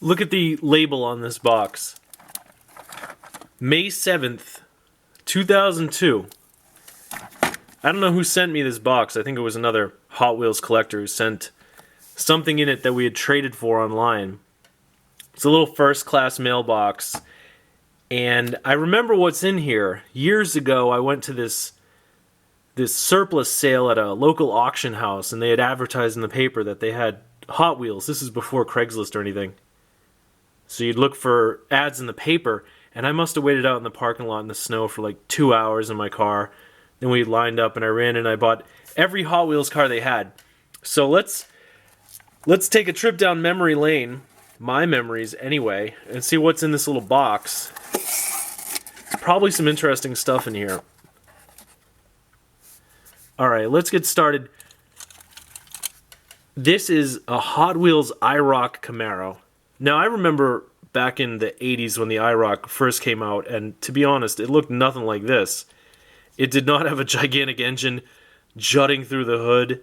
Look at the label on this box. May 7th, 2002. I don't know who sent me this box. I think it was another Hot Wheels collector who sent something in it that we had traded for online. It's a little first-class mailbox. And I remember what's in here. Years ago, I went to this surplus sale at a local auction house, and they had advertised in the paper that they had Hot Wheels. This is before Craigslist or anything. So you'd look for ads in the paper, and I must have waited out in the parking lot in the snow for like 2 hours in my car. Then we lined up, and I ran and I bought every Hot Wheels car they had. So let's take a trip down memory lane, my memories anyway, and see what's in this little box. Probably some interesting stuff in here. Alright, let's get started. This is a Hot Wheels IROC Camaro. Now, I remember back in the 80s when the IROC first came out, and to be honest, it looked nothing like this. It did not have a gigantic engine jutting through the hood,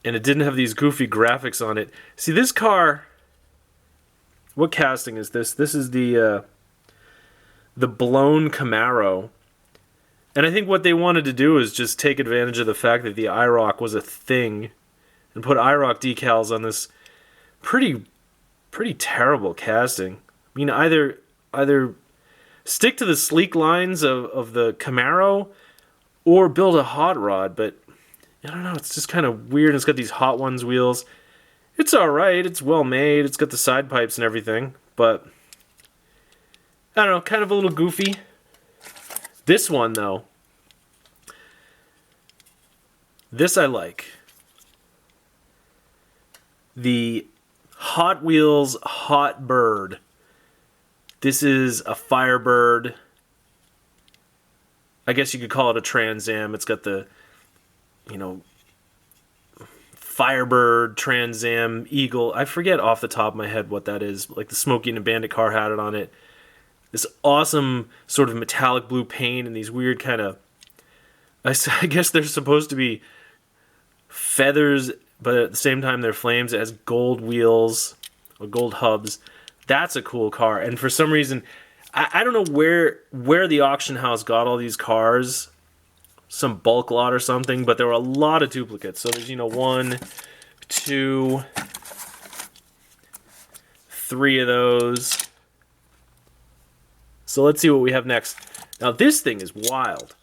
and it didn't have these goofy graphics on it. See, this car, what casting is this? This is the Blown Camaro. And I think what they wanted to do is just take advantage of the fact that the IROC was a thing and put IROC decals on this pretty terrible casting. I mean, either stick to the sleek lines of the Camaro or build a hot rod, but I don't know, it's just kind of weird. It's got these Hot Ones wheels. It's alright, it's well made, it's got the side pipes and everything, but I don't know, kind of a little goofy. This one, though, this I like. The Hot Wheels Hot Bird. This is a Firebird. I guess you could call it a Trans Am. It's got the, Firebird, Trans Am, Eagle. I forget off the top of my head what that is. Like the Smokey and the Bandit car had it on it. This awesome sort of metallic blue paint and these weird kind of, I guess they're supposed to be feathers, but at the same time they're flames. It has gold wheels or gold hubs. That's a cool car. And for some reason, I don't know where the auction house got all these cars, some bulk lot or something, but there were a lot of duplicates. So there's, 1, 2, 3 of those. So let's see what we have next. Now this thing is wild.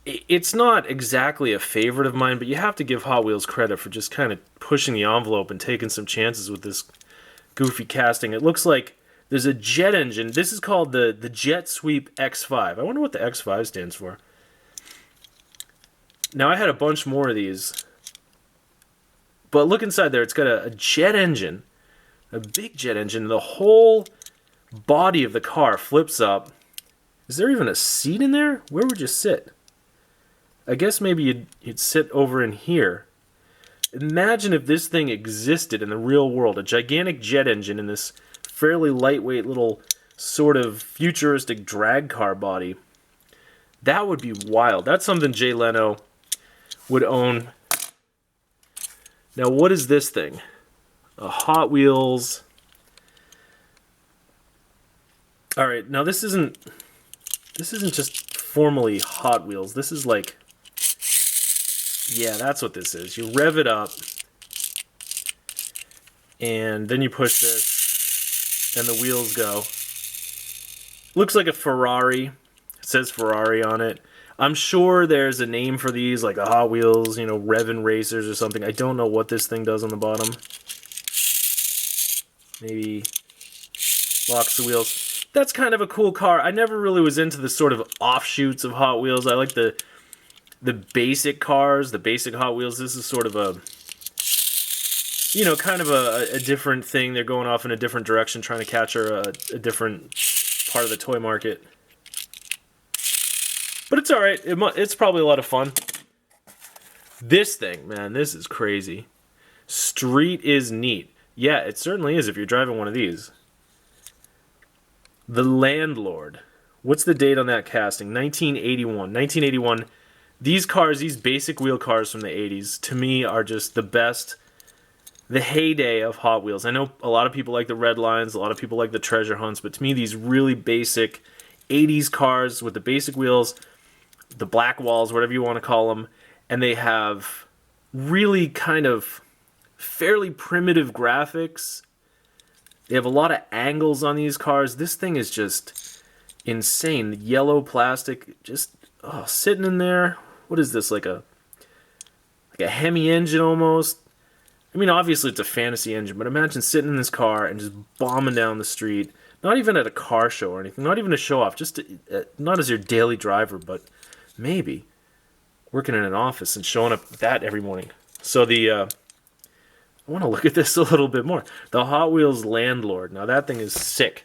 It's not exactly a favorite of mine, but you have to give Hot Wheels credit for just kind of pushing the envelope and taking some chances with this goofy casting. It looks like there's a jet engine. This is called the Jet Sweep X5. I wonder what the X5 stands for. Now I had a bunch more of these. But look inside there. It's got a jet engine. A big jet engine. The whole body of the car flips up. Is there even a seat in there? Where would you sit? I guess maybe you'd sit over in here. Imagine if this thing existed in the real world. A gigantic jet engine in this fairly lightweight little sort of futuristic drag car body. That would be wild. That's something Jay Leno would own. Now what is this thing? A Hot Wheels. Alright, now this isn't just formally Hot Wheels. This is like, yeah, that's what this is. You rev it up, and then you push this, and the wheels go. Looks like a Ferrari. It says Ferrari on it. I'm sure there's a name for these, like a Hot Wheels, Revin Racers or something. I don't know what this thing does on the bottom. Maybe locks the wheels. That's kind of a cool car. I never really was into the sort of offshoots of Hot Wheels. I like the basic cars, the basic Hot Wheels. This is sort of a, kind of a different thing. They're going off in a different direction, trying to capture a different part of the toy market. But it's alright. It's probably a lot of fun. This thing, man, this is crazy. Street is neat. Yeah, it certainly is if you're driving one of these. The Landlord. What's the date on that casting? 1981. 1981. These cars, these basic wheel cars from the 80s, to me are just the best the heyday of Hot Wheels. I know a lot of people like the red lines, a lot of people like the treasure hunts, but to me, these really basic 80s cars with the basic wheels, the black walls, whatever you want to call them, and they have really kind of fairly primitive graphics. They have a lot of angles on these cars. This thing is just insane. The yellow plastic, just sitting in there. What is this, like a Hemi engine almost? I mean, obviously it's a fantasy engine, but imagine sitting in this car and just bombing down the street. Not even at a car show or anything. Not even a show off. Just not as your daily driver, but maybe working in an office and showing up that every morning. So I want to look at this a little bit more. The Hot Wheels Landlord. Now that thing is sick.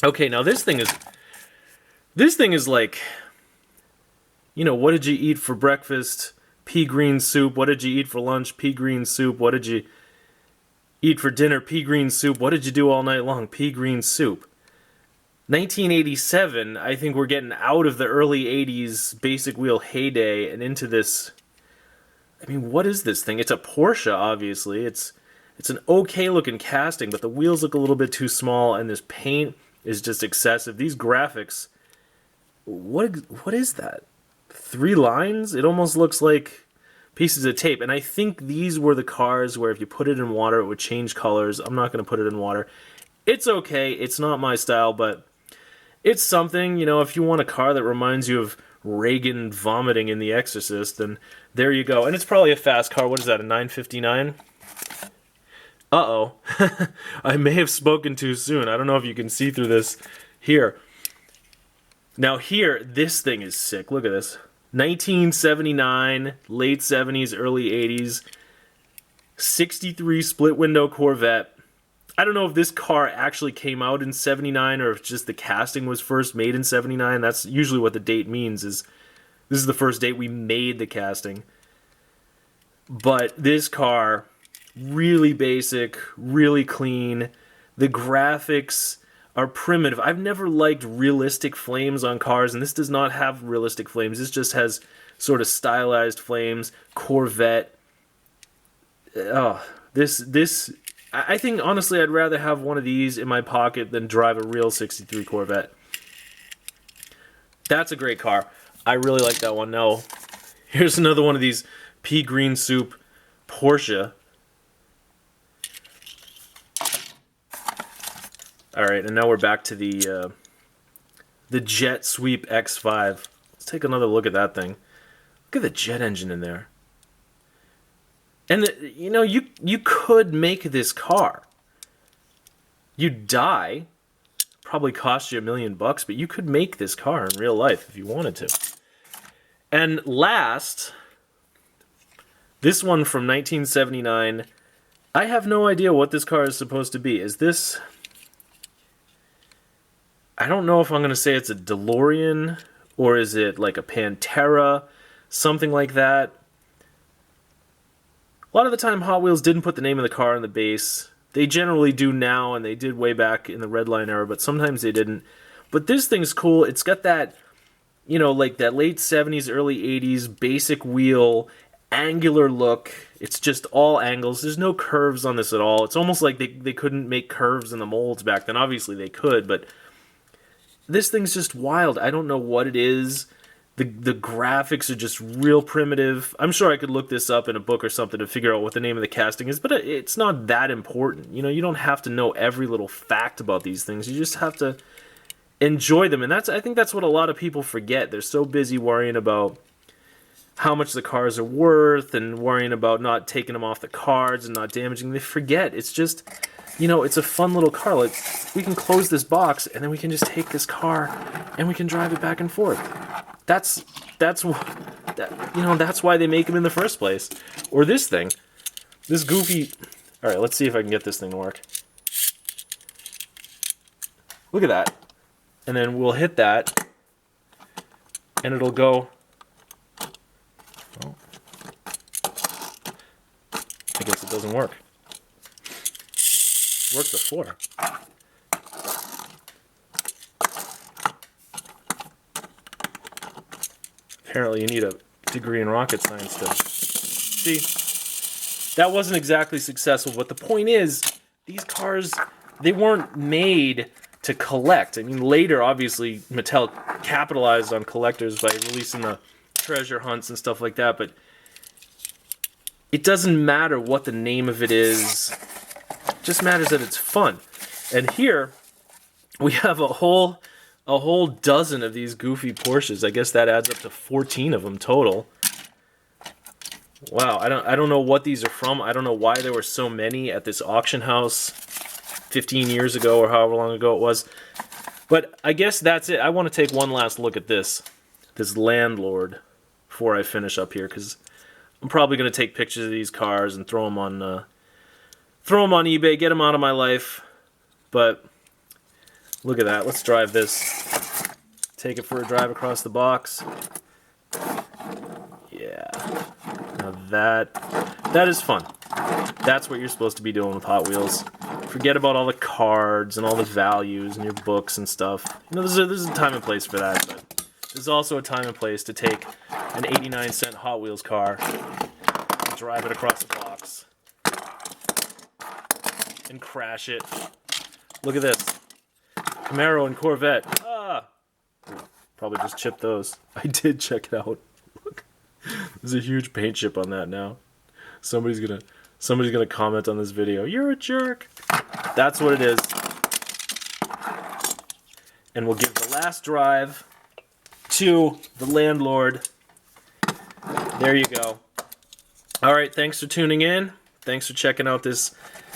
Okay, now this thing is like, you know, what did you eat for breakfast? Pea green soup. What did you eat for lunch? Pea green soup. What did you eat for dinner? Pea green soup. What did you do all night long? Pea green soup. 1987, I think we're getting out of the early 80s basic wheel heyday and into this. I mean, what is this thing? It's a Porsche, obviously. It's an okay looking casting, but the wheels look a little bit too small, and this paint is just excessive. These graphics, what is that? 3 lines? It almost looks like pieces of tape. And I think these were the cars where if you put it in water, it would change colors. I'm not going to put it in water. It's okay. It's not my style, but it's something. You know, if you want a car that reminds you of Reagan vomiting in The Exorcist, then there you go. And it's probably a fast car. What is that, a 959? Uh-oh. I may have spoken too soon. I don't know if you can see through this here. Now here, this thing is sick. Look at this. 1979, late 70s, early 80s, 63 split window Corvette. I don't know if this car actually came out in 79 or if just the casting was first made in 79. That's usually what the date means, is this is the first date we made the casting. But this car, really basic, really clean. The graphics are primitive. I've never liked realistic flames on cars, and this does not have realistic flames. This just has sort of stylized flames. Corvette. Oh, this. I think, honestly, I'd rather have one of these in my pocket than drive a real 63 Corvette. That's a great car. I really like that one. Now, here's another one of these pea green soup Porsche. Alright, and now we're back to the Jet Sweep X5. Let's take another look at that thing. Look at the jet engine in there. And, you know, you could make this car. You'd die. Probably cost you $1 million, but you could make this car in real life if you wanted to. And last, this one from 1979. I have no idea what this car is supposed to be. Is this... I don't know if I'm going to say it's a DeLorean, or is it like a Pantera, something like that. A lot of the time, Hot Wheels didn't put the name of the car on the base. They generally do now, and they did way back in the Redline era, but sometimes they didn't. But this thing's cool. It's got that, you know, like that late 70s, early 80s basic wheel, angular look. It's just all angles. There's no curves on this at all. It's almost like they couldn't make curves in the molds back then. Obviously, they could, but this thing's just wild. I don't know what it is. The graphics are just real primitive. I'm sure I could look this up in a book or something to figure out what the name of the casting is, but it's not that important. You know, you don't have to know every little fact about these things. You just have to enjoy them, and I think that's what a lot of people forget. They're so busy worrying about how much the cars are worth and worrying about not taking them off the cards and not damaging. They forget. It's just, you know, it's a fun little car. Like, we can close this box, and then we can just take this car, and we can drive it back and forth. That's why they make them in the first place. Or this thing. This goofy... Alright, let's see if I can get this thing to work. Look at that. And then we'll hit that, and it'll go... Oh. I guess it doesn't work. It worked before. Apparently you need a degree in rocket science to... See? that wasn't exactly successful, but the point is, these cars, they weren't made to collect. I mean, later, obviously, Mattel capitalized on collectors by releasing the treasure hunts and stuff like that, but it doesn't matter what the name of it is. It just matters that it's fun. And here, we have a whole dozen of these goofy Porsches. I guess that adds up to 14 of them total. Wow, I don't know what these are from. I don't know why there were so many at this auction house 15 years ago or however long ago it was. But I guess that's it. I want to take one last look at this Landlord before I finish up here, because I'm probably going to take pictures of these cars and throw them on eBay, get them out of my life. But look at that. Let's drive this. Take it for a drive across the box. Yeah. Now that is fun. That's what you're supposed to be doing with Hot Wheels. Forget about all the cards and all the values and your books and stuff. You know, there's a time and place for that, but there's also a time and place to take an 89-cent Hot Wheels car and drive it across the box and crash it. Look at this. Camaro and Corvette. Ah! Probably just chipped those. I did check it out. Look. There's a huge paint chip on that now. Somebody's gonna comment on this video. You're a jerk. That's what it is. And we'll give the last drive to the Landlord. There you go. Alright, thanks for tuning in. Thanks for checking out this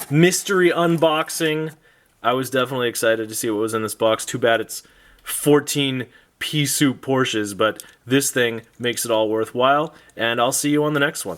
mystery unboxing. I was definitely excited to see what was in this box. Too bad it's 14 pea soup Porsches, but this thing makes it all worthwhile, and I'll see you on the next one.